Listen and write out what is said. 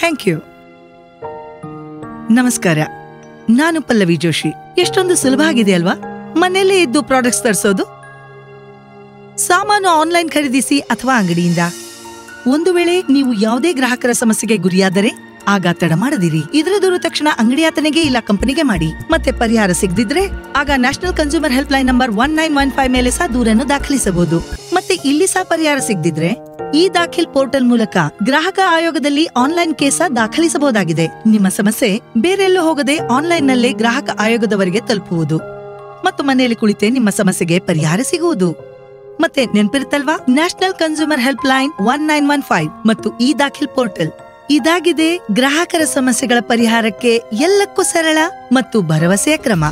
Thank you. ನಮಸ್ಕಾರ, ನಾನು ಪಲ್ಲವಿ ಜೋಶಿ. ಎಷ್ಟೊಂದು ಸುಲಭ ಆಗಿದೆ ಅಲ್ವಾ ಮನೆಯಲ್ಲೇ ಇದ್ದು ಪ್ರಾಡಕ್ಟ್ಸ್ ತರಿಸೋದು. ಸಾಮಾನು ಆನ್ಲೈನ್ ಖರೀದಿಸಿ ಅಥವಾ ಅಂಗಡಿಯಿಂದ. ಒಂದು ವೇಳೆ ನೀವು ಯಾವುದೇ ಗ್ರಾಹಕರ ಸಮಸ್ಯೆಗೆ ಗುರಿಯಾದರೆ ಆಗ ತಡ ಮಾಡದಿರಿ. ಇದರ ದೂರು ತಕ್ಷಣ ಅಂಗಡಿಯಾತನಿಗೆ ಇಲ್ಲ ಕಂಪನಿಗೆ ಮಾಡಿ. ಮತ್ತೆ ಪರಿಹಾರ ಸಿಗದಿದ್ರೆ ಆಗ national consumer help line number 1915 ಮೇಲೆ ಸಹ ದೂರನ್ನು ದಾಖಲಿಸಬಹುದು. ಮತ್ತೆ ಇಲ್ಲಿ ಸಹ ಪರಿಹಾರ ಸಿಗದಿದ್ರೆ ಈ ದಾಖಿಲ್ ಪೋರ್ಟಲ್ ಮೂಲಕ ಗ್ರಾಹಕ ಆಯೋಗದಲ್ಲಿ ಆನ್ಲೈನ್ ಕೇಸ ದಾಖಲಿಸಬಹುದಾಗಿದೆ. ನಿಮ್ಮ ಸಮಸ್ಯೆ ಬೇರೆಲ್ಲೂ ಹೋಗದೆ ಆನ್ಲೈನ್ ನಲ್ಲೇ ಗ್ರಾಹಕ ಆಯೋಗದವರೆಗೆ ತಲುಪುವುದು ಮತ್ತು ಮನೆಯಲ್ಲಿ ಕುಳಿತೇ ನಿಮ್ಮ ಸಮಸ್ಯೆಗೆ ಪರಿಹಾರ ಸಿಗುವುದು. ಮತ್ತೆ ನೆನಪಿರುತ್ತಲ್ವಾ, ನ್ಯಾಷನಲ್ ಕನ್ಸ್ಯೂಮರ್ ಹೆಲ್ಪ್ ಲೈನ್ 1915 ಮತ್ತು ಈ ದಾಖಿಲ್ ಪೋರ್ಟಲ್. ಇದಾಗಿದೆ ಗ್ರಾಹಕರ ಸಮಸ್ಯೆಗಳ ಪರಿಹಾರಕ್ಕೆ ಎಲ್ಲಕ್ಕೂ ಸರಳ ಮತ್ತು ಭರವಸೆಯ ಕ್ರಮ.